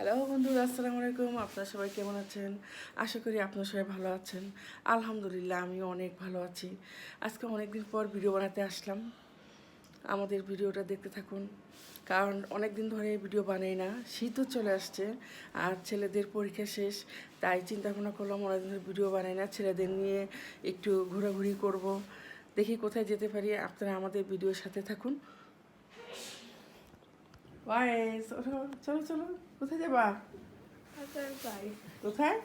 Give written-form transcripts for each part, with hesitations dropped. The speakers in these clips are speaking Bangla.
হ্যালো বন্ধুরা, আসসালামু আলাইকুম। আপনারা সবাই কেমন আছেন? আশা করি আপনারা সবাই ভালো আছেন। আলহামদুলিল্লাহ, আমিও অনেক ভালো আছি। আজকে অনেক দিন পর ভিডিও বানাতে আসলাম। আমাদের ভিডিওটা দেখতে থাকুন, কারণ অনেক দিন ধরে ভিডিও বানাই না। শীতও চলে আসছে আর ছেলেদের পরীক্ষা শেষ, তাই চিন্তা ভাবনা করলাম অনেক দিন ধরে ভিডিও বানাই না, ছেলেদের নিয়ে একটু ঘোরাঘুরি করব। দেখি কোথায় যেতে পারি। আপনারা আমাদের ভিডিওর সাথে থাকুন। ওয়াইস, ওঠো, চলো চলো। কোথায় যাবা? কোথায়?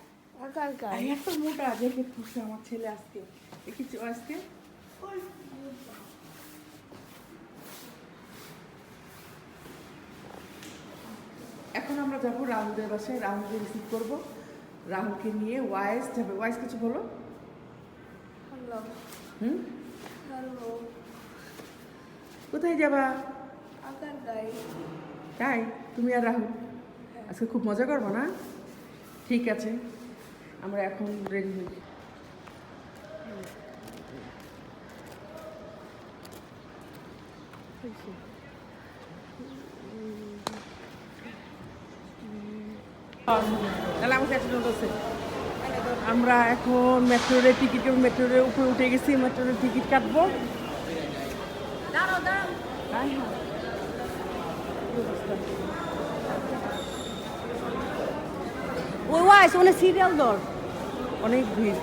এই এত মোটা জ্যাকেট পরছে আমার ছেলে আজকে, দেখেছি আজকে। এখন আমরা যাবো রাহুলদের বাসায়, রাহুলকে রিসিভ করবো। রাহুলকে নিয়ে ওয়াইস যাবে। ওয়াইস কিছু বলো। হুম, কোথায় যাবা? তাই তুমি আর রাহুল আজকে খুব মজা করবো না? ঠিক আছে, আমরা এখন রেডি হই। তাহলে আমাকে অ্যাক্সিডেন্ট হচ্ছে। আমরা এখন মেট্রো রেল টিকিট, মেট্রো রেলের উপরে উঠে গেছি। মেট্রো রেল টিকিট কাটবো। হ্যাঁ হ্যাঁ, ওই ওয়াইস ওনে সিরিয়াল দর অনেক ভিড়।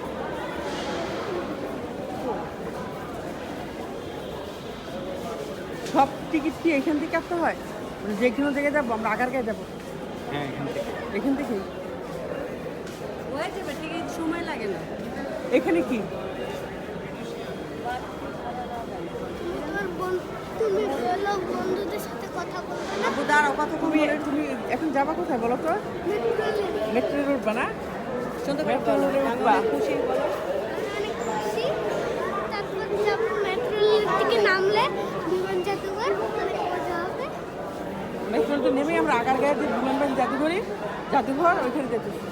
সব টিকিট কি এখান থেকে কাটতে হয়? মানে যে কোনো জায়গায় যাবো আমরা? আগারগাঁয়ে যাবো? হ্যাঁ, এখান থেকেই? ওই যাবে ঠিক সময় লাগে না। এখানে কি তুমি বলো বন্ধুদের সাথে কথা বলবে না। আপু দাঁড়াও কথা তুমি বলে তুমি এখন যাবা কোথায় বলো তো? মেট্রো রোড উঠবা না? শুনতে মেট্রো রোডে পারো উঠবা। খুশি বলো। অনেক খুশি। তারপর যাবো মেট্রো রেল থেকে নামলে বিমান জাদুঘর, অনেক মজা হবে। মেট্রো রোডে নেমে আমরা আগারগাঁয়ে যে বিমানবন্দর জাদুঘর ওইখানে যেতেছি।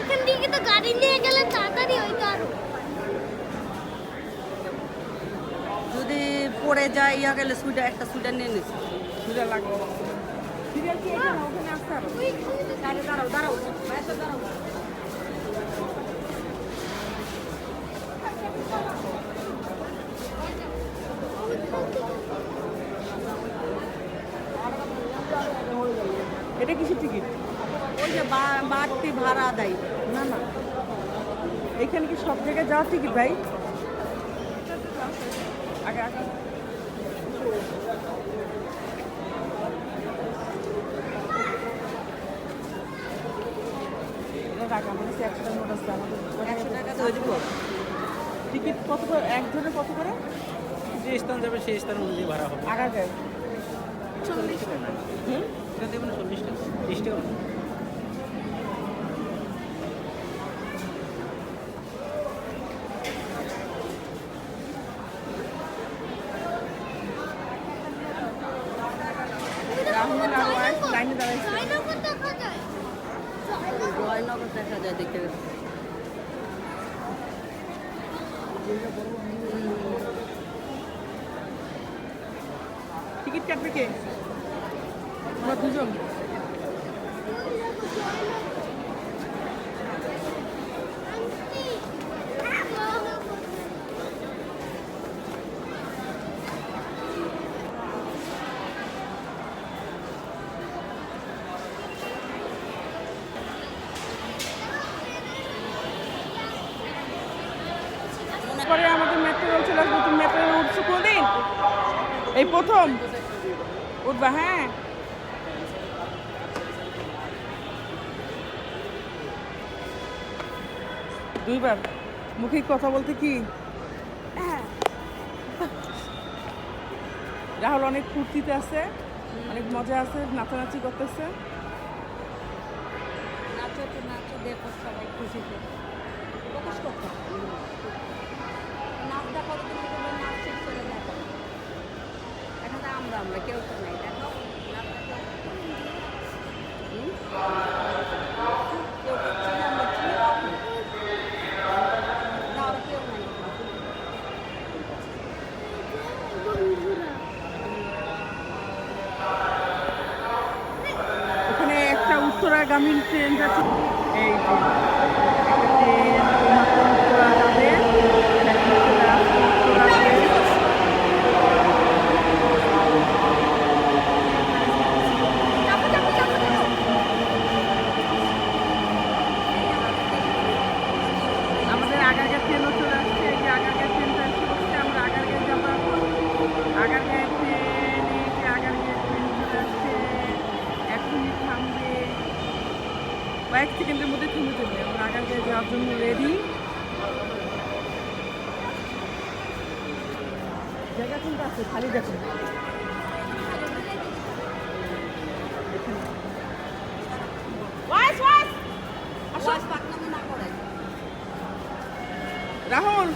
এখান থেকে তো গাড়ি নিয়ে গেলে তাড়াতাড়ি হইতো আরো। যদি পড়ে যায় ইয়া গেলে একটা সুইটার নিয়ে নিস। সিরিয়াল লাগবে। সিরিয়াল কি এখানে? ওখানে আসতে হবে। ওইখানে তো দাঁড়াও দাঁড়াও বাইরে দাঁড়াও। এটা কিসের টিকিট? ওই যে বাড়তি ভাড়া দেয়। না না, এখানে কি সব জায়গায় যাওয়ার টিকিট ভাই? আগে আগে টাকা আমাদের 100 টাকার নোট আছে আমাদের। 100 টাকা দিয়ে দিব। টিকিট কত করে একজনের, কত করে? যে স্থান যাবে সেই স্থান অনুযায়ী ভাড়া হবে। আগারগাঁয়ে 40 টাকা না, হুম, এটা দেবেন 40 টাকা, 30 টাকা না। রাহুল আর ওয়াইস লাইনে দাঁড়াইছে। জয়নগর দেখা যায়। জয়নগর দেখা যায় দেখতে গেলে। টিকিট কাটবে কে? আমরা দুজন। পরে আমাদের মেট্রো রেল চলে আসবে। তুমি মেট্রো রেল উঠছো কোনদিন? এই প্রথম উঠবা? হ্যাঁ, দুইবার। মুখে কথা বলতে কি রাহুল অনেক ফুর্তিতে আছে, অনেক মজা আছে, নাচানাচি করতেছে। নাচো তো নাচো, দেখো সবাই খুশিতে প্রকাশ করতে নাচ দেখো। তুমি বলবে নাচ শেষ করে দেখো। এখানে আমরা কেউ তো নাই, দেখো নাচ দেখো। কেউ করছে না, আমরা চিনি না, ওরা কেউ নাই। বন্ধুরা উত্তরাগামী ট্রেন যাচ্ছে। এই যে একটা ট্রেন এইমাত্র উত্তরা যাবে। এখন চলে আসছে উত্তরা ট্রেন। আমাদের আগারগাঁ ট্রেনও চলে আসছে। এই যে আগারগাঁ ট্রেনটা এসে বসছে। আমরা আগারগাঁ যাবো এখন। আগারগাঁ ট্রেন, এই যে আগারগাঁ ট্রেন চলে আসছে। এখনই থামবে, কয়েক সেকেন্ডের মধ্যে থেমে যাবে। আমরা আগারগাঁ যাওয়ার জন্য রেডি। জায়গা কোনটা আছে? খালি দেখো। রাহুল,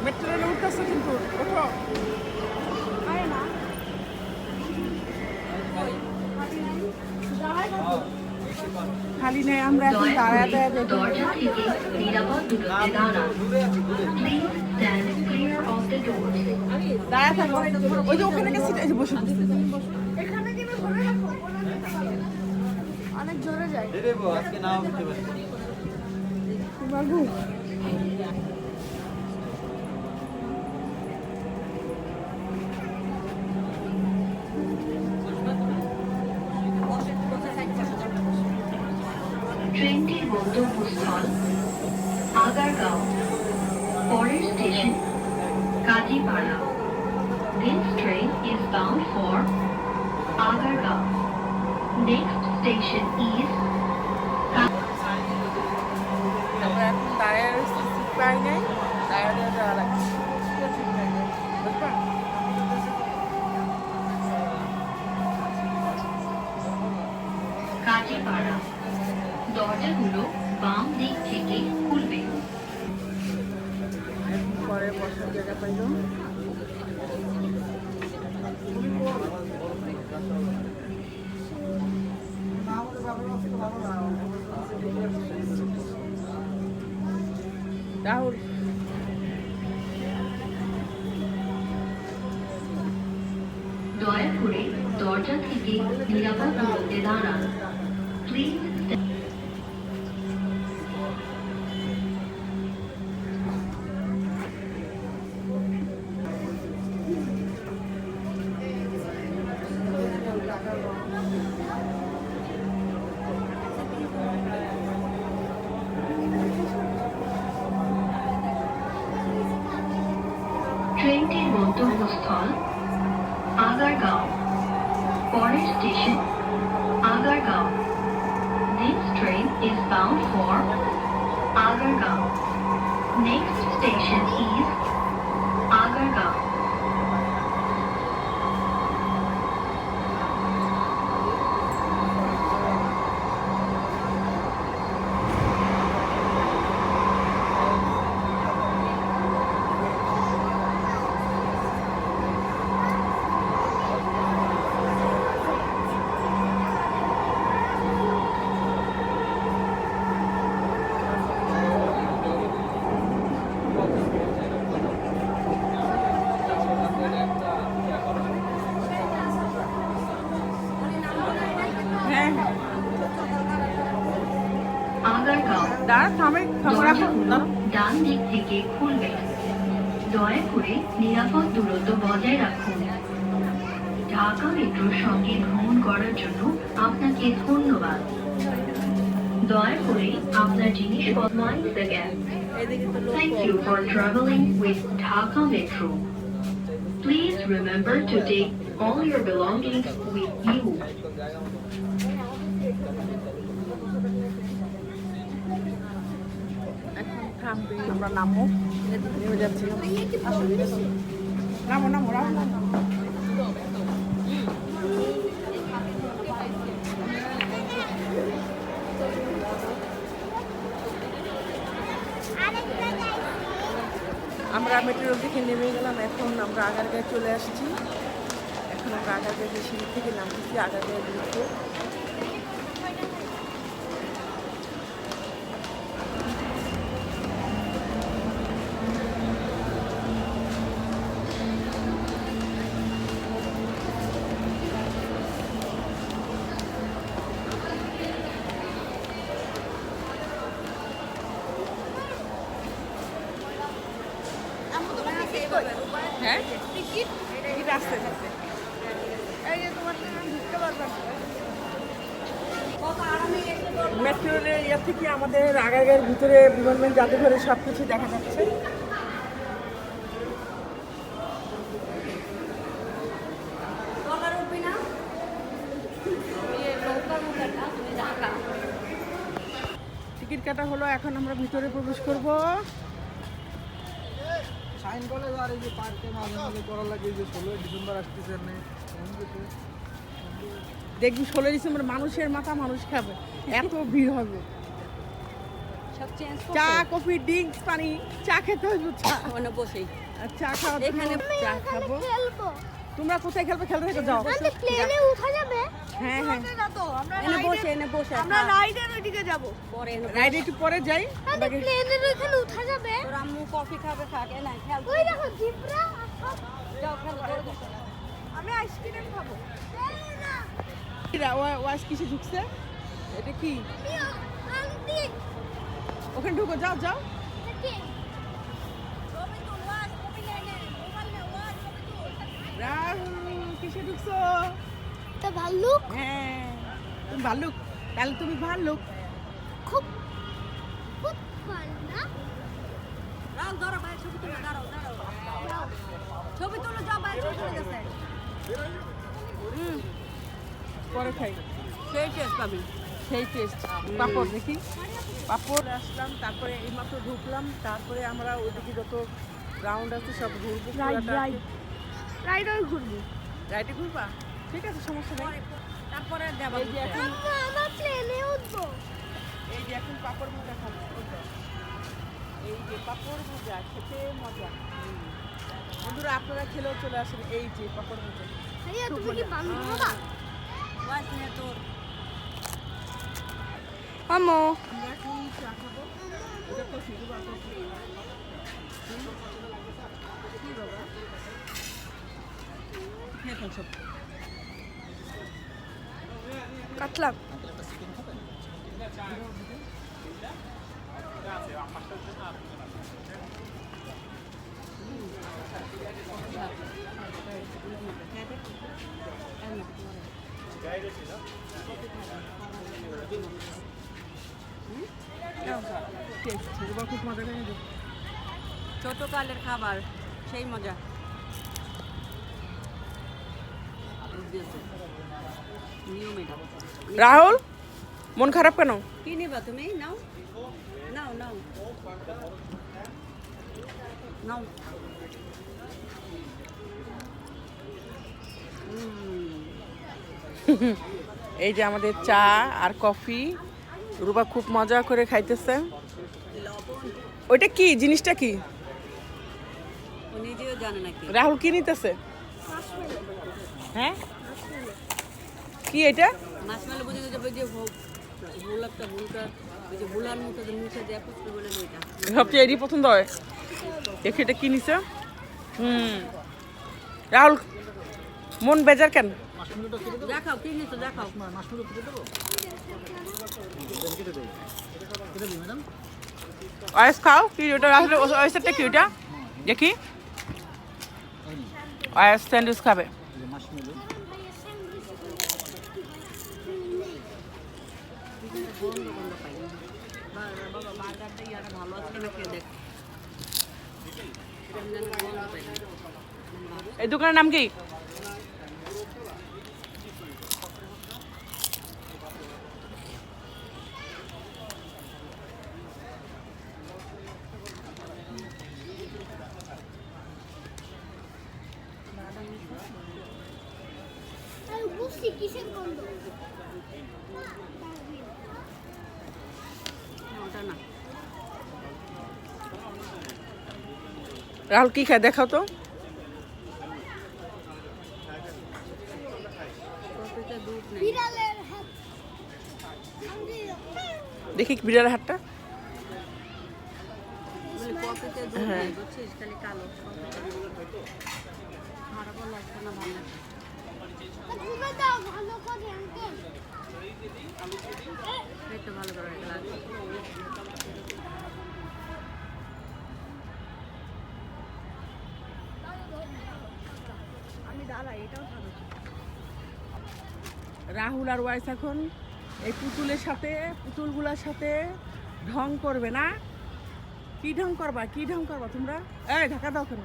মেট্রো রেলে উঠতেছে কিন্তু, ওঠো। খালি নেই, আমরা এখন দাঁড়ায় দাঁড়ায় দেখবো। দরজা থেকে নিরাপদ দূরত্বে দাঁড়ান। Please stand clear of the doors. দাঁড়ায় থাকো। ওই যে ওখানে গেছি, এই যে বসে বসে। এখানে কিন্তু ধরে রাখো, অনেক জোরে যায়। আজকে নাও দিতে পারি। বাবু ট্রেনটির গন্তব্যস্থল আগারগাঁও, পরের station Kazipara. This train is bound for Agargaon. Next station is আমরা এখন দাঁড়ায় রয়েছি, সিট পাই নাই, দাঁড়ায় দাঁড়ায় যাওয়া লাগছে। সিট পাই নাই, বুঝবা? কাজীপাড়া। দরজাগুলো বাম দিক থেকে খুলবে। এখন পরে বসার জায়গা পাইল। রাহুল, দয়া করে দরজা থেকে নিরাপদ দূরত্বে দাঁড়ান। প্লিজ ট্রেনটির গন্তব্যস্থল আগারগাঁও, পরের station Agargaon. This train is bound for Agargaon. Next station is Agargaon. হ্যাঁ হ্যাঁ, আগারগাঁও। দাঁড়া, থামে থামো, রাখো। দরজাগুলো ডান দিক থেকে খুলবে। দয়া করে নিরাপদ দূরত্ব বজায় রাখুন। ঢাকা মেট্রোর সঙ্গে ভ্রমণ করার জন্য আপনাকে ধন্যবাদ। দয়া করে আপনার জিনিসপত্র mind the gap. Thank you for traveling with Dhaka Metro. Please remember to take all your belongings with you. এখন থামবে, আমরা নামো, নেমে যাচ্ছি। নামো নামো, রাহুল নামো। আমরা মেট্রো থেকে নেমে গেলাম। এখন আমরা আগারগাঁয়ে চলে আসছি। এখন আমরা আগারগাঁয়ে সিঁড়ি থেকে নামতেছি, আগারগাঁয়ে ঢুকবো। আসছে এই যে তোমার ঢুকতে পারবে মেট্রো রেলের ইয়ে থেকে আমাদের আগারগাঁয়ের ভিতরে বিমানবন্দর জাদুঘরে সব কিছু দেখা যাচ্ছে। টিকিট কাটা হলো, এখন আমরা ভিতরে প্রবেশ করব। সাইন কলেজ আর এই যে পার্কে মাঝে মাঝে করা লাগে যে 16 ডিসেম্বর আসতেছে না দেখবি 16 ডিসেম্বর মানুষের মাথা মানুষ খাবে, এত ভিড় হবে। সব চেঞ্জ চা কফি ড্রিঙ্কস পানি চা খেতে হবে, চা ওখানে বসেই আর চা খাওয়া এখানে চা খাবো। খেলবো তোমরা কোথায় খেলবে? খেলতে থেকে যাও। আমাদের প্লেনে উঠা যাবে হ্যাঁ হ্যাঁ এনে বসে আমরা রাইডের ওইদিকে যাব পরে এনে রাইড একটু পরে যাই। আমাদের প্লেনের ওইখানে উঠা যাবে তোর আম্মু কফি খাবে খাক না খেল ওই দেখো জিব্রা যাও খেল আমি আইসক্রিম খাবো ওয়াশ কিসে ঢুকছে? এটা কি? আন্টি ওখানে ঢুকো, যাও যাও। দেখি রাহুল কিসে ঢুকছো? তা ভাল্লুক হ্যাঁ তুমি ভাল্লুক, তাহলে তুমি ভাল্লুক। খুব খুব ফান না রাল ধরো ভাই ছবি তুলে দাঁড়াও ছবি তুলে যাও ভাই ছবি তুলে গেছে পরে খাই, সেই টেস্ট পাবি সেই টেস্ট। পাপড় দেখি, পাপড় আসলাম, তারপরে এইমাত্র ঢুকলাম, তারপরে আমরা ওইদিকে যত রাউন্ড আছে সব ঘুরবো। রাইডার ঘুরবো রাইডে ঘুরবা? ঠিক আছে, সমস্যা নেই। তারপরে দেবা এই যে এখন আমরা প্লেনে উঠবো এই যে এখন পাপড় ভাজা খাবো। এই যে পাপড় ভাজা খেতে মজা। বন্ধুরা আপনারা খেলেও চলে আসেন। এই যে পাপড় ভাজা। ভাইয়া তুমি কি বান্ধব বাবা ওয়াস নিয়ে তোর আমো আমরা এখন চা খাবো। এটা তো শুধু বাপড় কি বাবা? এখন সব কাটলাম খুব মজা করে ছোট কালের খাবার সেই মজা নিয়ম এটা রাহুল মন খারাপ কেন? কি নিবা তুমি নাও নাও নাও নাও এই যে আমাদের চা আর কফি, রুবা খুব মজা করে খাইতেছে। ওইটা কি জিনিসটা কি? ও নিজেও জানে নাকি রাহুল কি নিতেছে? হ্যাঁ কি এটা? মাছমালা বুঝে যাবে যে ভুলাটা ভুলটা ওই যে ভুলার মতো যে মুখে দেয়া পুষ্টি বলে ওইটা সবচেয়ে এরই পছন্দ হয়। দেখি এটা কি নিছে। রাহুল মন বেজার কেন? দেখাও কি নিছো দেখাও মাছগুলো কেটে দেবো কেটে দেবো কেটে দিই ম্যাডাম অয়েস খাও। কি ওটা রাহুল অয়েসটা কি ওটা? দেখি অয়েস স্যান্ডউইচ খাবে। মাছগুলো বন্ধ বন্ধ পাই বাবা বার্গারটা ইয়াটা ভালো আছে না খেয়ে দেখ বন্ধ পাই এই দোকানের নাম কি? আর বুঝছি কিসের গন্ধ ওটা না রাহুল কি খায় দেখাও তো। কপিতে দুধ নেই বিড়ালের হাত দেখি বিড়ালের হাতটা। কপিতে দুধ নেই বুঝছিস খালি কালো খারাপও লাগছে না ভালো লাগছে ঘুমে দাও ভালো করে আঙ্কেল একটু ভালো করে লাগছে এটাও ধরো। রাহুল আর ওয়াইস এখন এই পুতুলের সাথে পুতুলগুলোর সাথে ঢং করবে না? কি ঢং করবা তোমরা? এই ঢাকা দাও কেন?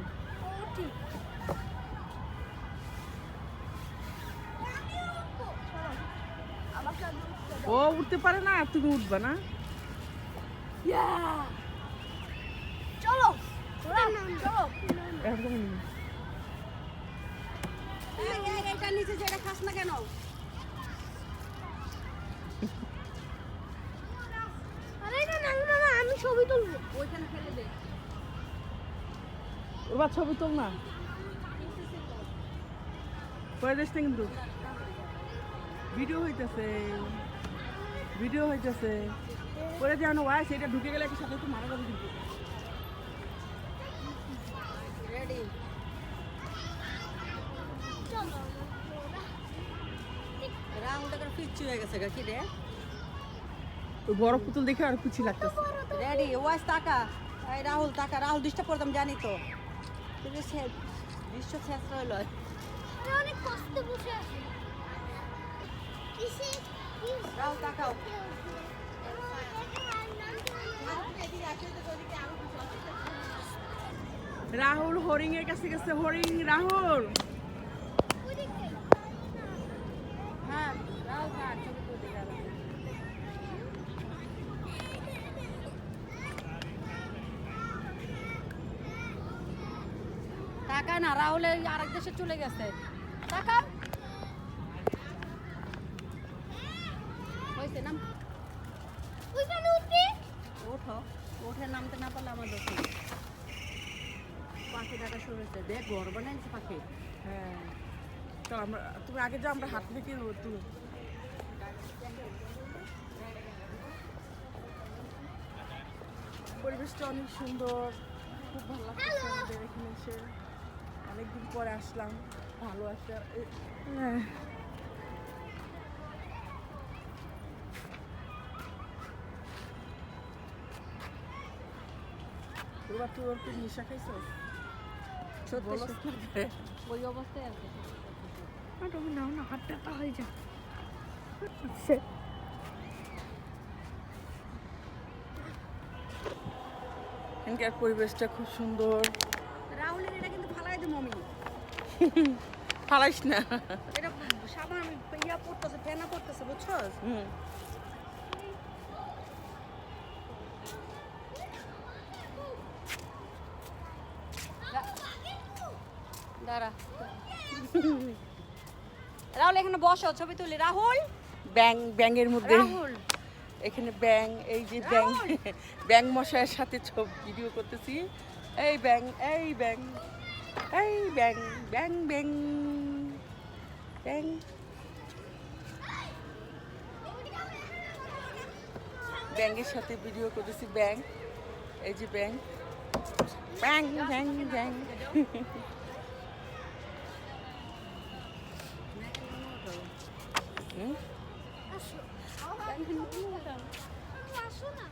ও উঠতে পারে না, তুমি উঠবা না? চলো চলো একদম না। এটা নিচে যেটা খাস না কেন? আরে না না না না, আমি ছবি তুলবো। ওইখানে ফেলে দে। ওবার ছবি তোল না, করে দিস না কিন্তু। ভিডিও হইতেছে করে জানো ওয়াইস, এটা ঢুকে গেলে একটু সাথে একটু মারা যাবে কিন্তু। রেডি? রাউন্ডটা করে পিচ্ছি হয়ে গেছে গা, কি রে? ওই বড় পুতুল দেখে আর কুচি লাগতেছে। রেডি? ওয়াইস টাকা। এই রাহুল টাকা। রাহুল ডিস্টার্ব করতাম জানি তো। কিন্তু সে দৃশ্য শেষ হইল। আমি অনেক কষ্টে বসে আছি। কিসে রাহুল টাকাও। রাহুল হরিং এর কাছে গেছে। হরিং রাহুল হ্যাঁ রাহুল কাট ছবি তুলতে যাবে। টাকা না, রাহুল আরেক দেশে চলে গেছে। টাকা হয়েছে নাম। ওইখানে উঠবি। ওঠো, ওঠে নামতে না পারলে আমার দোষ নেই। পাখি টাকা শুরু হয়েছে। দেখ ঘর বানাইছে পাখি। হ্যাঁ চল আমরা, তুমি আগে যাও, আমরা হাত থেকে তুলো। পরিবেশটা অনেক সুন্দর, খুব ভালো লাগছে আমাদের এখানে এসে। অনেকদিন পরে আসলাম, ভালো একটা এবার তুই ওর কি নেশা খাইছো? সত্যি বলো সত্যি। ওই অবস্থায় আছে। তুমি নাও না, হাতটা পা হয়ে যা। এখানকার পরিবেশটা খুব সুন্দর। রাহুলের এটা কিন্তু ফালাই দে মমি। ফালাইস না। এটা সাবান ইয়া পড়তেছে, ফেনা পড়তেছে, বুঝছস? হুম দাঁড়া। রাহুল এখানে বসো, ছবি তুলি। রাহুল ব্যাঙের মধ্যে রাহুল এখানে ব্যাং, এই যে ব্যাং, ব্যাং মশাইয়ের সাথে ভিডিও করতেছি। এই ব্যাং, এই ব্যাং, এই ব্যাং, ব্যাং ব্যাং ব্যাং। ব্যাঙের সাথে ভিডিও করতেছি। ব্যাং, এই যে ব্যাং, ব্যাং ব্যাং ব্যাং। হুম আসো না।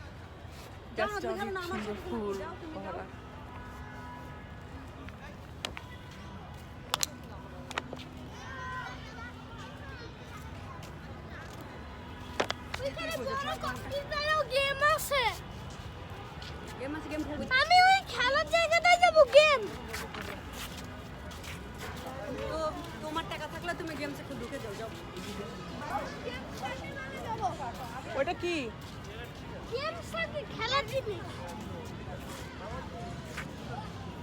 গাছটা অনেক সুন্দর, ফুল ভরা। ওইখানে বড় কম্পিউটারেও গেম আছে। গেম আছে, গেম খেলবি? আমি ওই খেলার জায়গাটায় যাব। গেম তো তোমার টাকা থাকলে তুমি গেম থেকে ঢুকে যাও। যাও। ওটা কি? গেম সাথে খেলার জিনিস।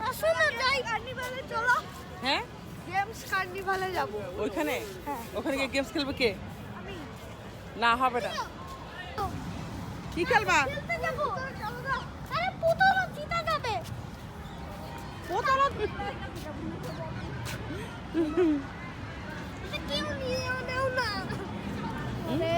আসো না, যাই কার্নিভালে। চলো হ্যাঁ গেমস কার্নিভালে যাব। ওইখানে, ওখানে গিয়ে গেমস খেলবে কে? না হবে না। কি খেলবা? খেলতে যাব। আরে পুতুল জিতে যাবে। পুতুল এটা কেউ নিয়ে নেও না। আরে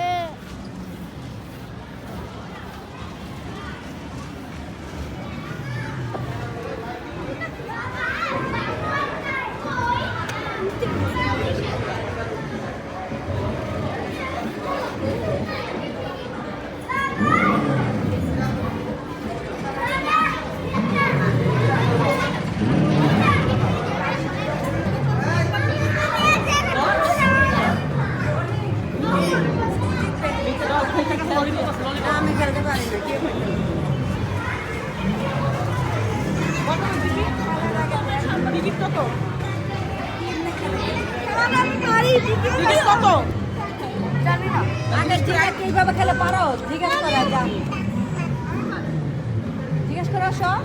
না, আমি খেলতে পারি না, কে খেলতে পারে? টিকিট কত? আমি পারি টিকিট কত? জানি না আগে জিজ্ঞাসা কিভাবে খেলে পারো জিজ্ঞেস করা যা জিজ্ঞেস করো সব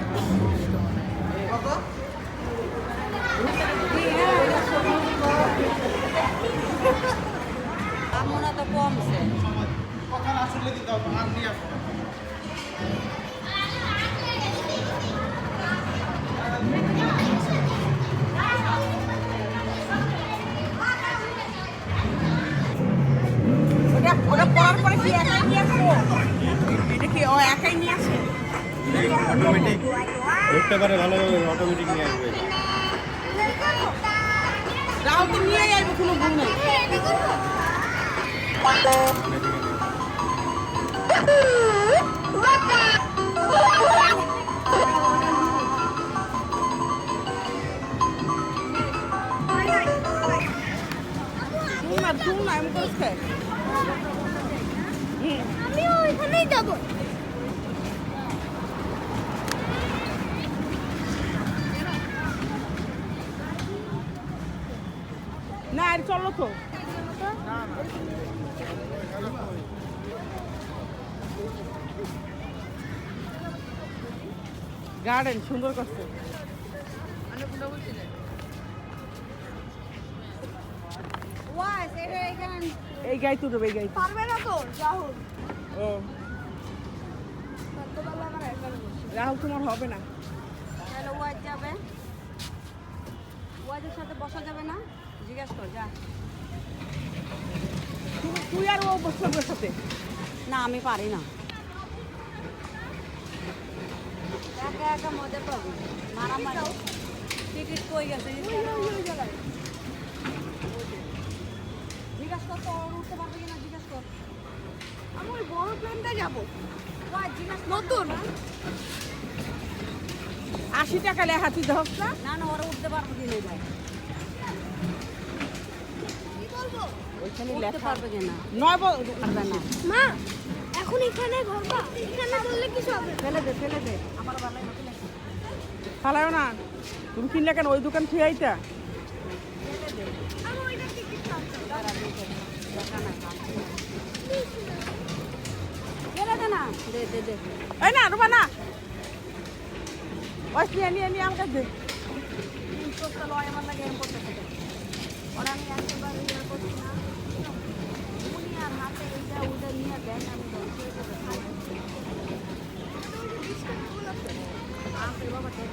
আমরা তো কমছে ওটা পড়ার পরে কি একাই নিয়ে আসবো? এটা কি ও একাই নিয়ে আসে? অটোমেটিক দেখতে পারে ভালোভাবে অটোমেটিক নিয়ে আসবে রাহুল তো নিয়ে আসবো, কোনো ভুল নেই। তুই না এমন করিস কে? আমিও ওইখানেই যাবো না আর চলো তো। গার্ডেন সুন্দর করছে। ওয়াস এটা এখানে এই গাই তো দেবে, এই গাই। পারবে না তো রাহুল ও রাহুল তোমার হবে না। তাহলে ওয়াজ যাবে ওয়াজের সাথে বসা যাবে না জিজ্ঞেস কর যা তুই আর ও বসবে সাথে। না আমি পারি না একা একা মজা পাবি মারামারি টিকিট কই গেছে জিজ্ঞেস কর তো ওর উঠতে পারবে কিনা জিজ্ঞেস কর আমি ওই বড় প্লেনটা যাবো ওয়াজ জিজ্ঞেস কর। নতুন 80 টাকা লেখা, তুই দেখ না। না না ওরা উঠতে পারবে কিনা ভাই কি বলবো ওইখানে উঠতে লেখা পারবে কিনা 9 পারবে না মা এখন এখানে ঘরবা এখানে বললে কিছু হবে ফেলে দে আমার ভালো লাগে ফালাও না। তুমি কিনলে কেন ওই দোকান থেকে আইতা? আমি ওইটা টিকিট কাটছি ফেলে দে না দে দে দে এই না রুবা না, ওই নিয়ে আমার কাছে দে। ইনস্টলটা লয় আমার লাগে এরকম করতে থাকে ওরা আমি একেবারে ইয়ে করছি না উনি আর হাতে এইটা ওটা নিয়ে দেন আমি বলছি আপনি বাবা দেখ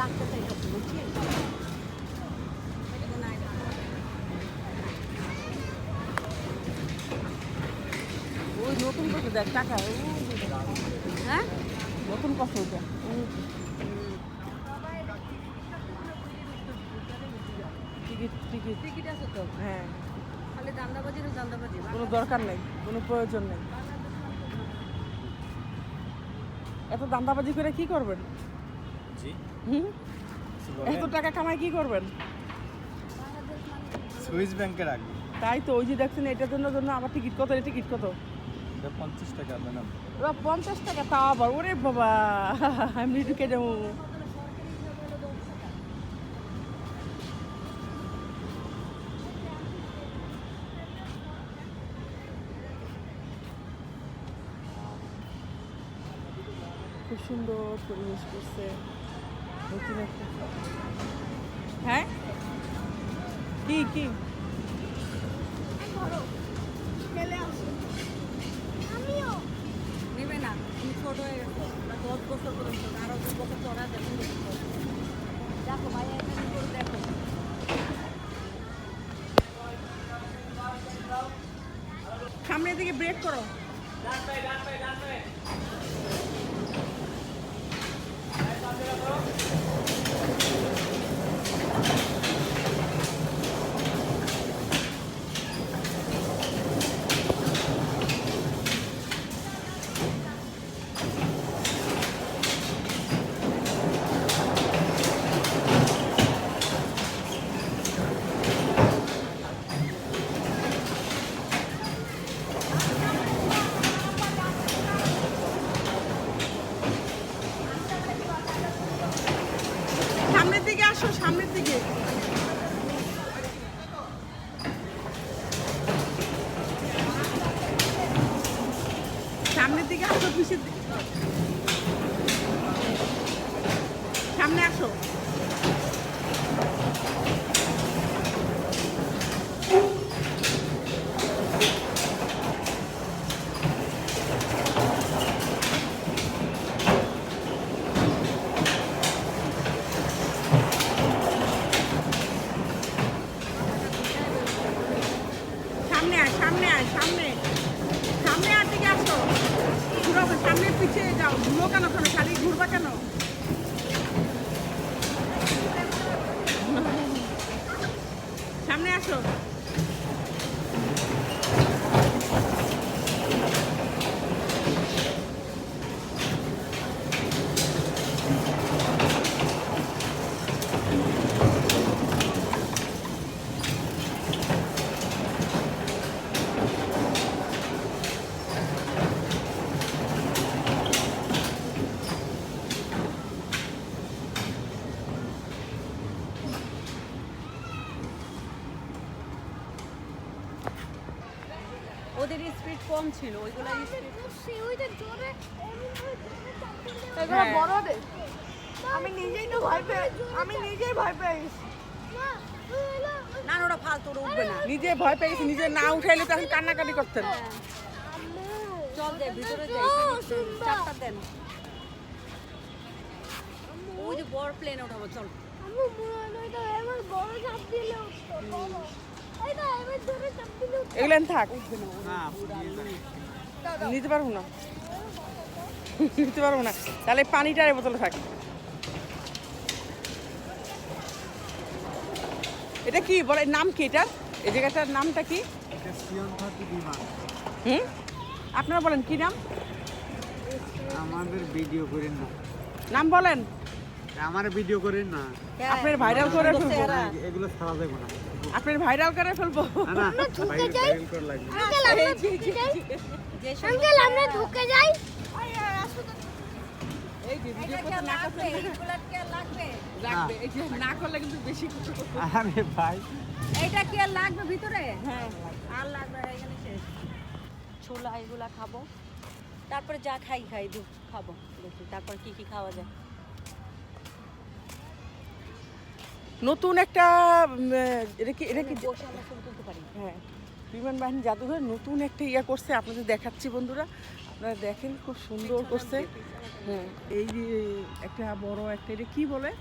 রাখতে চাইছি বুঝছি ওই নতুন কত দেখ টাকা, হ্যাঁ নতুন কত ওটা? টিকিট টিকিট টিকিট আছে তো হ্যাঁ, খালি দান্দাবাজি কোনো দরকার নেই, কোনো প্রয়োজন নেই। এত দান্দাবাজি করে কি করবেন? জি হুম, এত টাকা কামাই কি করবেন? সুইস ব্যাংকে রাখবো তাই তো ওই যে দেখছেন এটার জন্য আমার টিকিট কত, টিকিট কত? এটা 50 টাকা ম্যাডাম 50 টাকা, তাও আবার ওরে বাবা আমি ঢুকে যাবো। খুব সুন্দর পরিবেশ করছে নতুন একটা। হ্যাঁ কি কি খেলে আসি আমিও নেবে না তুমি ছোট হয়ে গেছো 10 বছর পর্যন্ত আরো 2 বছর পর আছে দেখো ভাই এখানে করে দেখো সামনের দিকে ব্রেক করো। সামনের দিকে আসো, পিছের দিকে সামনে আসো। সামনে আয়, সামনে আয়, সামনে সামনে আর দিকে আসো। ঘুরো, সামনে পিছিয়ে যাও। ঘুরো কেন, কেন খালি ঘুরবা কেন? সামনে আসো। ওদের স্পিড কম ছিল, ওইগুলো স্পিড ওইটা জোরে এগুলো হ্যাঁ। বড়দের। আমি নিজেই তো ভয় পেয়ে, আমি নিজেই ভয় পেয়ে গেছি। না ওরা ফালতু, ওরা উঠবে না। নিজে ভয় পেয়ে গেছি, নিজে না উঠাইলে তো এখন কান্নাকাটি করতেন। চল দে ভিতরে যাই, চাপটা দেন। ওই যে বড় প্লেন উঠাবো, চল। আমি মনে হয় ওইটা এবার বড় চাপ দিলে উঠতো, বড়। এইটা এবার জোরে চাপ দিলে উঠতো। এগুলেন থাক, না নিতে পারবো না, নিতে পারবো না। তাহলে পানিটার বোতলে থাক। এটা কি বলে, নাম কি এটার? এই জায়গাটার নামটা কি? হুম, আপনারা বলেন কি নাম? আমাদের ভিডিও করেন না, নাম বলেন। আমার ভিডিও করেন না, আপনার ভাইরাল করে ফেলবো, এগুলো ছাড়া যাবে না। আপনার ভাইরাল করে ফেলবো। না ঢুকে যাই। ভাইরাল করে লাগবে। আঙ্কেল আমরা ঢুকে যাই। আঙ্কেল আমরা ঢুকে যাই। এই যে ভিডিও করতে না করতে লাগবে, এই যে না করলে কিন্তু বেশি কিছু করতে। আরে ভাই, এইটা কি আর লাগবে ভিতরে? হ্যাঁ, আর লাগবে না, এখানে শেষ। ছোলা এগুলা খাবো, তারপরে যা খাই খাবো, দেখি তারপর কি কি খাওয়া যায়। নতুন একটা এটা কি বসে আমরা ছবি তুলতে পারি। হ্যাঁ, বিমান বাহিনী জাদুঘর নতুন একটা ইয়া করছে, আপনাদের দেখাচ্ছি বন্ধুরা, আপনারা দেখেন খুব সুন্দর করছে। হ্যাঁ, এই যে একটা বড় একটা, এটা কি বলে,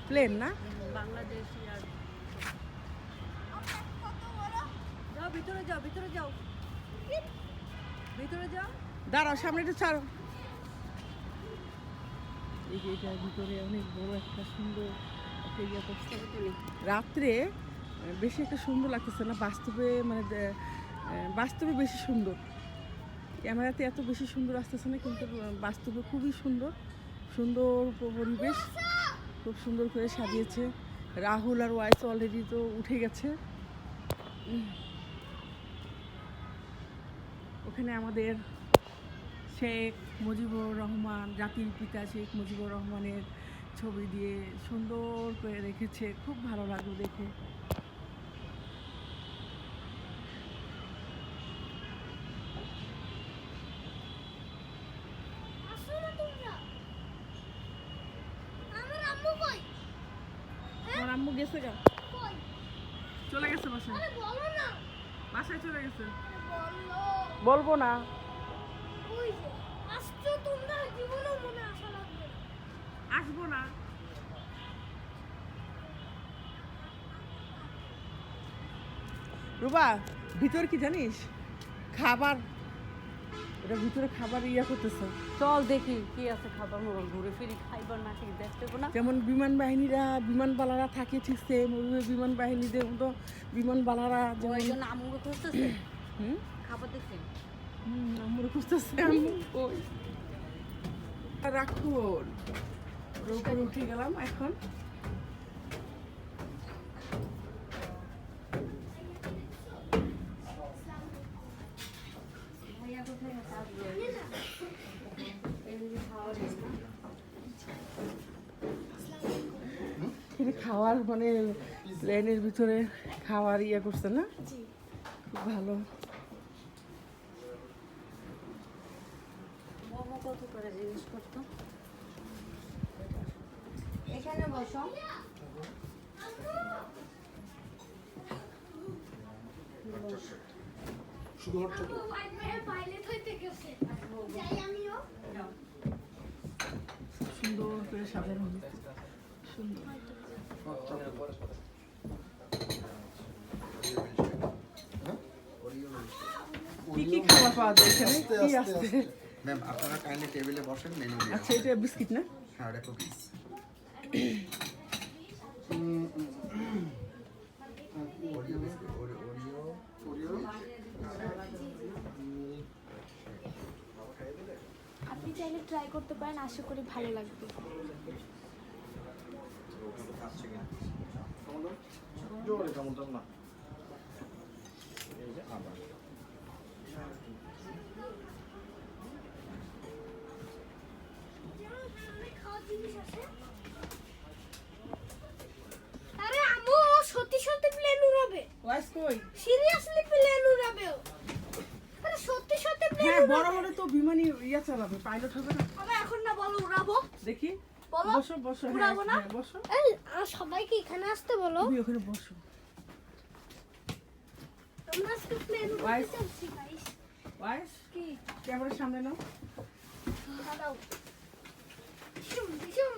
প্লেন না? বাংলাদেশি আর যাও ভিতরে যাও, ভিতরে যাও, ভিতরে যাও। দাঁড়াও, সামনে একটু ছাড়ো। এই যে এটার ভিতরে অনেক বড় একটা সুন্দর একটা ইয়া করছে। রাত্রে বেশি একটা সুন্দর লাগতেছে না, বাস্তবে মানে বাস্তবে বেশি সুন্দর। ক্যামেরাতে এত বেশি সুন্দর আসতেছে না, কিন্তু বাস্তবে খুবই সুন্দর, সুন্দর পরিবেশ, খুব সুন্দর করে সাজিয়েছে। রাহুল আর ওয়াইস অলরেডি তো উঠে গেছে। ওখানে আমাদের শেখ মুজিবুর রহমান, জাতির পিতা শেখ মুজিবুর রহমানের ছবি দিয়ে সুন্দর করে রেখেছে, খুব ভালো লাগলো দেখে। আসো না তোমরা। আমার আম্মু কই? আমার আম্মু গেছে গা, কই? চলে গেছে বাসায়, আরে বলো না। বাসায় চলে গেছে। বলো। বলবো না, ওই যে আসছো তোমরা, জীবনে মনে আসা লাগবে না। আসবো না। রুবা, ভিতর কি জানিস, খাবার, এটা ভিতরে খাবার ইয়া করতেছে। চল দেখি কি আছে খাবার, মোবাইল ঘুরে ফিরি খাইবার না ঠিক দেখতে পাবো না। যেমন বিমান বাহিনীরা, বিমানবালারা থাকে, ঠিক সেম বিমান বাহিনীদের মতো বিমানবালারা যেমন। ওই জন্য আমুকে খুঁজতেছে হুম, খাবার দেখছে। আমরা খুঁজতেছি, আম্মু কই। রাখুন, ওর উপরে উঠে গেলাম এখন। খাওয়ার মানে প্লেনের ভিতরে খাওয়ার ইয়ে করছে না, খুব ভালো। কত করে জিজ্ঞেস করতো? এখানে বসো। সুন্দর করে সাজানো হয়েছে, সুন্দর। কি কি খাবার পাওয়া যায় এখানে? কি আছে? ম্যাম আপনারা কাইন্ডলি টেবিলে বসেন, মেনু নিয়ে আচ্ছা, এটা বিস্কিট না? হ্যাঁ ওটা কুকিজ। ওরিও বিস্কিট, ওরিও আপনি চাইলে ট্রাই করতে পারেন, আশা করি ভালো লাগবে। আরে আম্মু, ও সত্যি সত্যি প্লেন উড়াবে? ওয়াইস কই? সিরিয়াসলি প্লেন উড়াবে ও? আরে সত্যি সত্যি প্লেন হ্যাঁ, উড়াবে? বড় বড় তো বিমানি ইয়া চালাবে, পাইলট হবে না? আমি এখন না বলো উড়াবো? দেখি, বলো। বসো বসো। হ্যাঁ, উড়াবো না? হ্যাঁ, বসো। এই আর সবাইকে এখানে আসতে বলো। তুমি ওখানে বসো। আমরা আজকে প্লেন ওয়াইস। উড়াতে যাচ্ছি গাইস। ওয়াইস, কি? ক্যামেরার সামনে নাও। দাও। শুম শুম।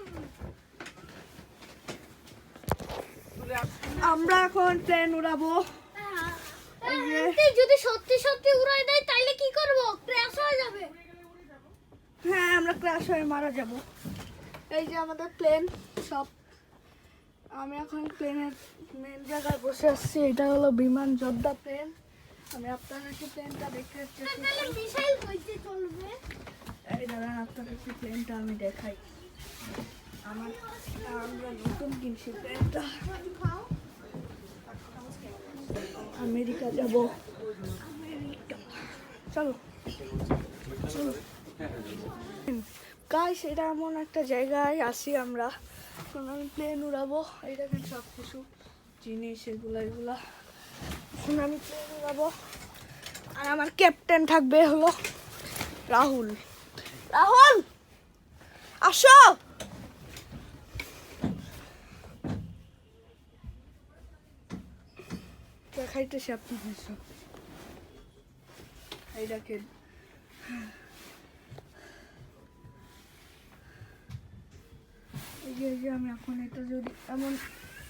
আমরা এখন প্লেন উড়াবো। তুই যদি সত্যি সত্যি উড়াই দেয় তাইলে কি করব? ক্র্যাশ হয়ে যাবে। হ্যাঁ, আমরা ক্র্যাশ হয়ে মারা যাব। এই যে আমাদের প্লেন সব। আমি এখন প্লেনের মেন জায়গায় বসে আছি। এটা হলো বিমান যোদ্ধা প্লেন। আমি আপনাদেরকে প্লেনটা দেখতে চেষ্টা করছি। মিসাইল কইতে চলবে। এই দাঁড়ান, আপনাদেরকে প্লেনটা আমি দেখাই। আমরা নতুন কিনছি প্লেনটা। আমেরিকা যাব। আমেরিকা চলো চলো গাইস, এটা এমন একটা জায়গায় আসি আমরা। এখন আমি প্লেন উড়াবো। এই দেখেন সব কিছু জিনিস, এগুলা এখন আমি প্লেন উড়াবো। আর আমার ক্যাপ্টেন থাকবে হলো রাহুল। রাহুল আসো। দেখাইতেছি আপনাদের সব। এই দেখেন, এই যে আমি এখন এটা যদি এমন,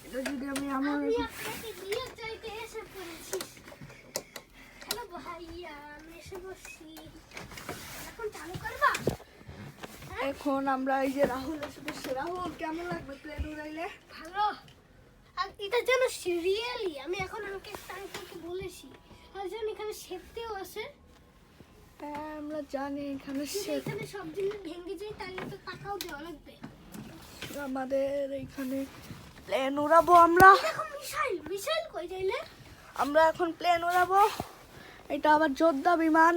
এটা যদি আমি আমার আপনাকে দিয়ে যাইতে এসে পড়েছি। হ্যালো ভাইয়া, আমি এসে বসছি। এখন চালু করবা? এখন আমরা এই যে রাহুল এসে বসছে। রাহুল কেমন লাগবে প্লেন উড়াইলে? ভালো। আর এটা যেন সিরিয়ালি আমি এখন আমাকে একটা আঙ্কেলকে বলেছি। আর যেন এখানে সেফটিও আছে। হ্যাঁ, আমরা জানি এখানে যদি এখানে সব জিনিস ভেঙে যায় তাহলে তো টাকাও দেওয়া লাগবে। আমাদের এইখানে প্লেন উড়াবো আমরা। এখন মিসাইল কই যাইলে? আমরা এখন প্লেন উড়াবো। এটা আবার যোদ্ধা বিমান,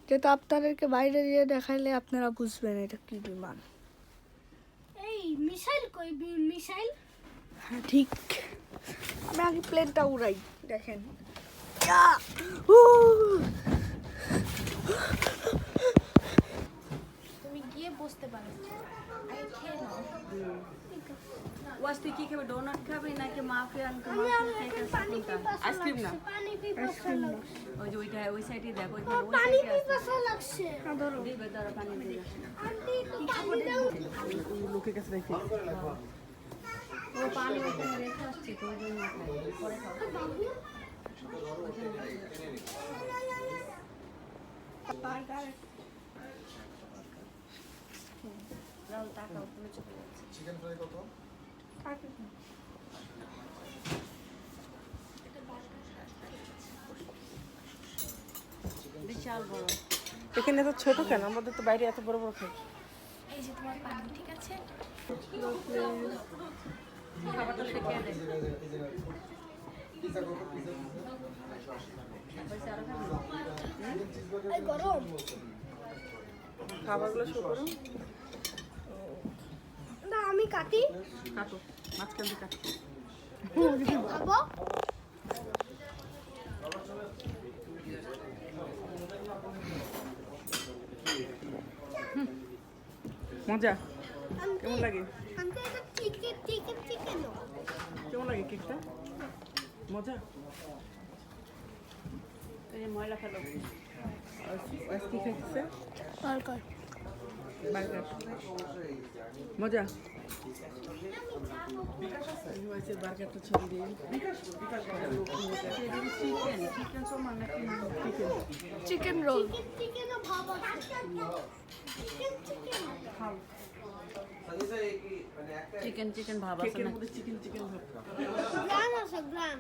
যেটা আপনাদেরকে বাইরে দিয়ে দেখাইলে আপনারা বুঝবেন এটা কি বিমান। এই মিসাইল কই? মিসাইল হ্যাঁ ঠিক। আমি আগে প্লেনটা উড়াই, দেখেন। ইয়া! উ! তুমি গিয়ে বসতে পারো। আগে খেয়ে নাও। ওয়াস তুই কি খাবে? ডোনাট খাবে নাকি মাফিয়া আনতে? আইসক্রিম না, পানি পিপাসা লাগছে। ওই যে ওইটা ওই সাইডে দেখো, ওইখানে ওই পানি সাইডে আছে। পিপাসা লাগছে। দিবে ধরো পানি দিবে। আন্টি একটু পানি দাও। লোকের কাছে রেখে। ও পানি ওখানে রেখে আসছে তো ওই জন্য পরে খাও। রাহুল তাকাও, তুমি চলে যাচ্ছে। চিকেন ফ্রাই কত? বিশাল বড়। এখানে তো ছোট কেন? আমাদের তো বাইরে এত বড় বড় খাই। এই যে তোমার পানি, ঠিক আছে? খাবারটা শেখে দে। এই গরম। খাবারগুলো শো করো। না আমি কাটি। কাটো, মাঝখান দিয়ে কাটো। খাবো। মজা কেমন লাগে? আমি তো এটা চিকেন কেমন লাগে কেকটা? মজা? ময়লা ফেলো। ওয়াইস কি খাইতেছে? বার্গার। বার্গার। মজা? ওয়াইসের বার্গারটা ছবি দিই। Chicken roll. চিকেনও ভাব আছে চিকেন ভাব আছে কেকের না? মধ্যে চিকেন ভাব। গ্রান আছে গ্রান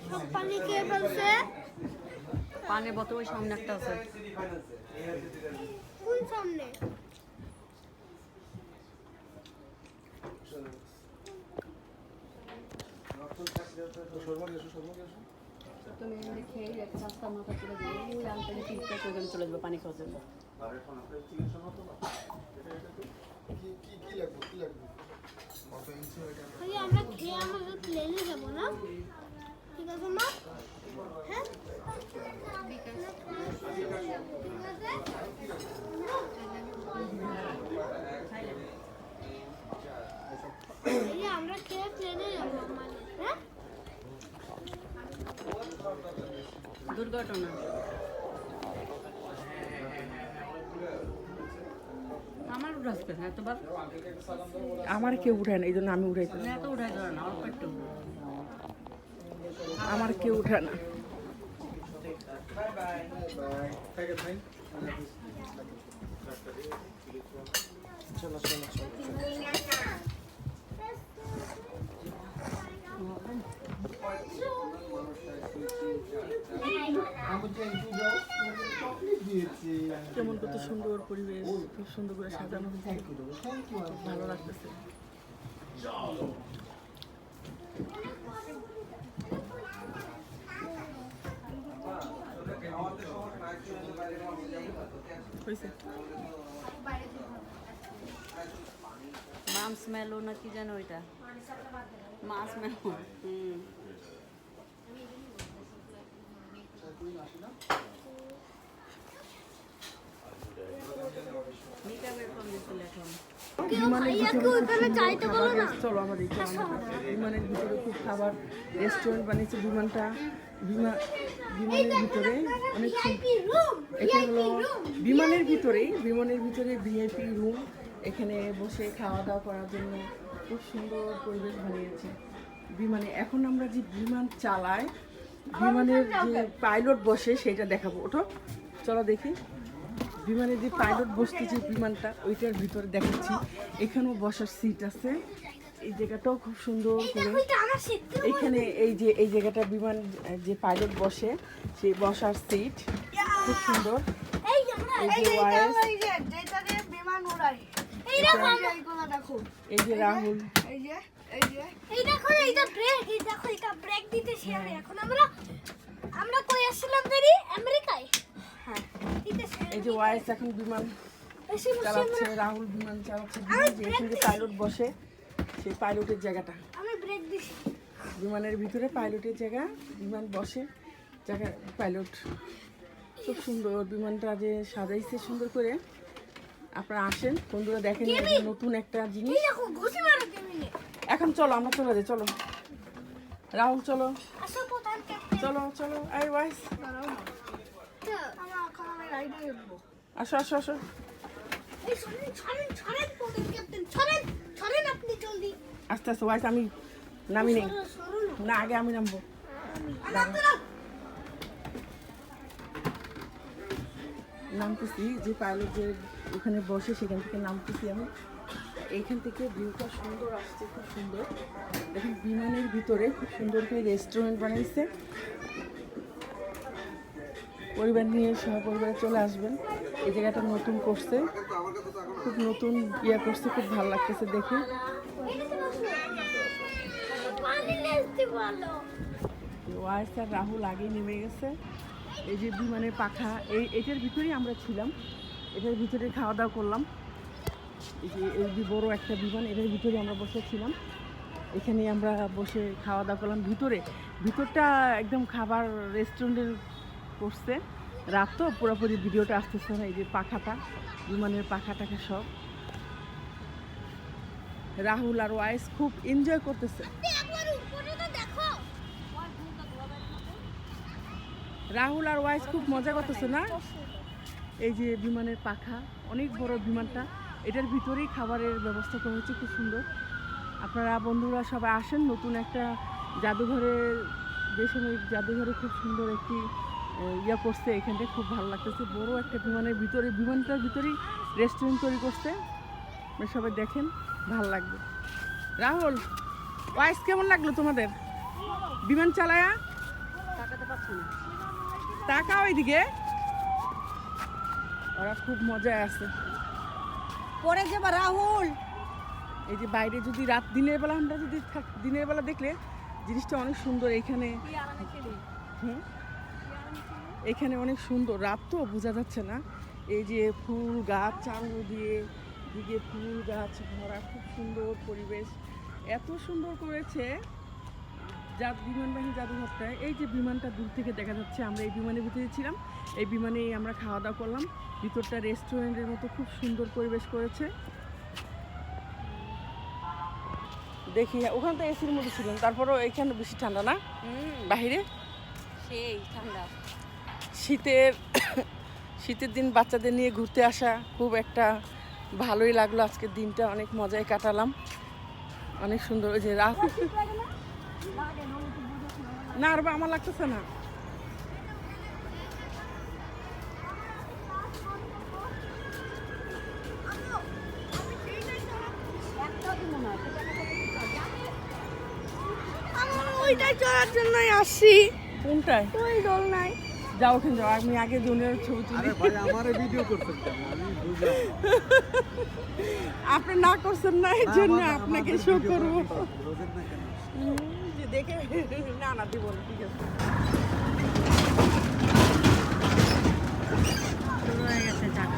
সব পানি খেয়ে ফেলছে পানির বোতল ওই সামনে একটা আছে। কোন সামনে তুমি এমনি খেয়ে একটা রাস্তা মাথা তুলে দিয়ে ওই আলপানি টিপটা ওইখানে চলে যাবে পানি খাওয়ার জন্য। কত ইঞ্চি ওইটা? ওই আমরা খেয়ে আমাদের প্লেনে যাব না ঠিক আছে মা হ্যাঁ ঠিক আছে এই আমরা খেয়ে প্লেনে যাব মানে হ্যাঁ দুর্ঘটনা। আমার উঠাসবে না এতবার, আমার কেউ উঠায় না, এই জন্য আমি উঠাইতে। না এত উঠাই ধরে না অল্প একটু। আমার কেউ উঠায় না। কেমন কত সুন্দর পরিবেশ, খুব সুন্দর করে সাজানো হয়েছে, ভালো লাগতেছে। হয়েছে মাছ মেলো না কি জানো ওইটা, মাছ মেলো। বিমানের ভিতরে চলো আমাদের বিমানের ভিতরে খুব খাবার রেস্টুরেন্ট বানিয়েছে বিমানটা। বিমানের ভিতরে অনেক এটা হলো বিমানের ভিতরে ভিআইপি রুম। এখানে বসে খাওয়া দাওয়া করার জন্য খুব সুন্দর পরিবেশ বানিয়েছে বিমানে। এখন আমরা যে বিমান চালাই, বিমানের যে পাইলট বসে সেটা দেখাবো। ওঠো চলো দেখি বিমানে যে পাইলট বসতে যে বিমানটা ওইটার ভিতরে দেখাচ্ছি। এখানেও বসার সিট আছে, এই জায়গাটাও খুব সুন্দর করে। এখানে এই জায়গাটা বিমান যে পাইলট বসে সেই বসার সিট খুব সুন্দর। এই যে ওয়াইস, এই যে রাহুল, এই দেখো এইটা ব্রেক, এই দেখো এটা ব্রেক দিতেছি আমি। এখন আমরা কই আসছিলাম জানি আমেরিকায়। হ্যাঁ এই যে ওয়াইস এখন বিমান চালাচ্ছে, রাহুল বিমান চালাচ্ছে। বিমান যে এখানে যে পাইলট বসে সেই পাইলটের জায়গাটা, আমি ব্রেক দিছি। বিমানের ভিতরে পাইলটের জায়গা, বিমান বসে জায়গা পাইলট। খুব সুন্দর বিমানটা যে সাজাইছে সুন্দর করে। আপনারা আসেন বন্ধুরা, দেখেন নতুন একটা জিনিস। এই দেখো ঘুষি মারো কেমিনে। এখন চলো আমরা চলে যাই, চলো রাহুল চলো আসো প্রধান ক্যাপ্টেন। চলো চলো। এই ওয়াইস আসো আসো আসো। এই ছড়েন প্রধান ক্যাপ্টেন, ছড়েন আপনি জলদি। আস্তে আস্তে ওয়াইস, আমি নামি নেই সরো না। না, আগে আমি নামবো। নামতেছি, যে পাইলট যে ওখানে বসে সেখান থেকে নামতেছি আমি। এইখান থেকে ভিউটা সুন্দর আসছে, খুব সুন্দর। দেখুন বিমানের ভিতরে খুব সুন্দর করে রেস্টুরেন্ট বানাইছে। পরিবার নিয়ে সহপরিবারে চলে আসবেন। এই জায়গাটা নতুন করছে, খুব নতুন করছে, খুব ভালো লাগতেছে দেখে। পানি নেচতে ভালো। ওয়াইস আর রাহুল আগেই নেমে গেছে। এই যে বিমানের পাখা, এটার ভিতরেই আমরা ছিলাম, এটার ভিতরে খাওয়া দাওয়া করলাম। এই যে বড় একটা বিমান, এটার ভিতরে আমরা বসেছিলাম। এখানে আমরা বসে খাওয়া দাওয়া করলাম। ভিতরটা একদম খাবার রেস্টুরেন্টের করছে, রাত তো পুরোপুরি ভিডিওটা আসতেছে না। এই যে পাখাটা, বিমানের পাখা টাখা সব। রাহুল আর ওয়াইস খুব এনজয় করতেছে। একবার উপরে তো দেখো। রাহুল আর ওয়াইস খুব মজা করতেছে না? এই যে বিমানের পাখা, অনেক বড় বিমানটা, এটার ভিতরেই খাবারের ব্যবস্থা করা হয়েছে, খুব সুন্দর। আপনারা বন্ধুরা সবাই আসেন, নতুন একটা জাদুঘরে, বেসামরিক জাদুঘরে খুব সুন্দর একটি ইয়া করছে, এখানটা খুব ভালো লাগতেছে। বড় একটা বিমানের ভিতরে, বিমানটার ভিতরেই রেস্টুরেন্ট তৈরি করছে। আপনারা সবাই দেখেন, ভালো লাগবে। রাহুল, ওয়াইস কেমন লাগলো তোমাদের বিমান চালায়া? তাকাতে পারছি না। তাকাও এইদিকে, ওরা খুব মজায় আছে। পরে যাবা রাহুল। এই যে বাইরে যদি রাত দিনের বেলা আমরা যদি দিনের বেলা দেখলে জিনিসটা অনেক সুন্দর। এইখানে হুম, এখানে অনেক সুন্দর, রাত তো বোঝা যাচ্ছে না। এই যে ফুল গাছ চারদিকে, দিকে ফুল গাছ ভরা, খুব সুন্দর পরিবেশ, এত সুন্দর করেছে বিমানবাহী জাদুঘরটা। এই যে বিমানটা দূর থেকে দেখা যাচ্ছে, আমরা এই বিমানের ভিতরে ছিলাম, এই বিমানেই আমরা খাওয়া দাওয়া করলাম। ভিতরটা রেস্টুরেন্টের মতো খুব সুন্দর পরিবেশ করেছে। দেখি ওখানে তো এসির মধ্যে ছিলাম, তারপরও এখানে বেশি ঠান্ডা না বাহিরে। সেই ঠান্ডা। শীতের দিন বাচ্চাদের নিয়ে ঘুরতে আসা খুব একটা ভালোই লাগলো। আজকের দিনটা অনেক মজায় কাটালাম, অনেক সুন্দর। ওই যে রাত না, আর আমার লাগতেছে না। ওইটাই চড়ার জন্যই আসছি। কোনটায়? ওই দোল নাই। যাও ওখানে যাও, আমি আগে জুনিয়র ছবি তুলি। আরে ভাই আমারে ভিডিও করছেন কেন? আমি বুঝলাম আপনি না করছেন না, এই জন্য আপনাকে শো করবো। রোজের না কেন? যে দেখে না না দিব না, ঠিক আছে। শুরু হয়ে গেছে যাক।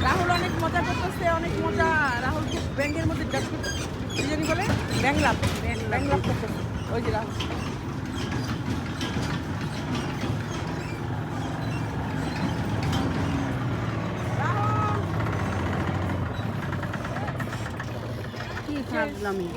রাহুল অনেক মজা করতেছে, অনেক মজা। রাহুল খুব ব্যাঙ্গের মধ্যে কি জানি বলে, ব্যাংলাপ ব্যাংলাপ করতেছে। ওই যে রাহুল কি ফাজলামি।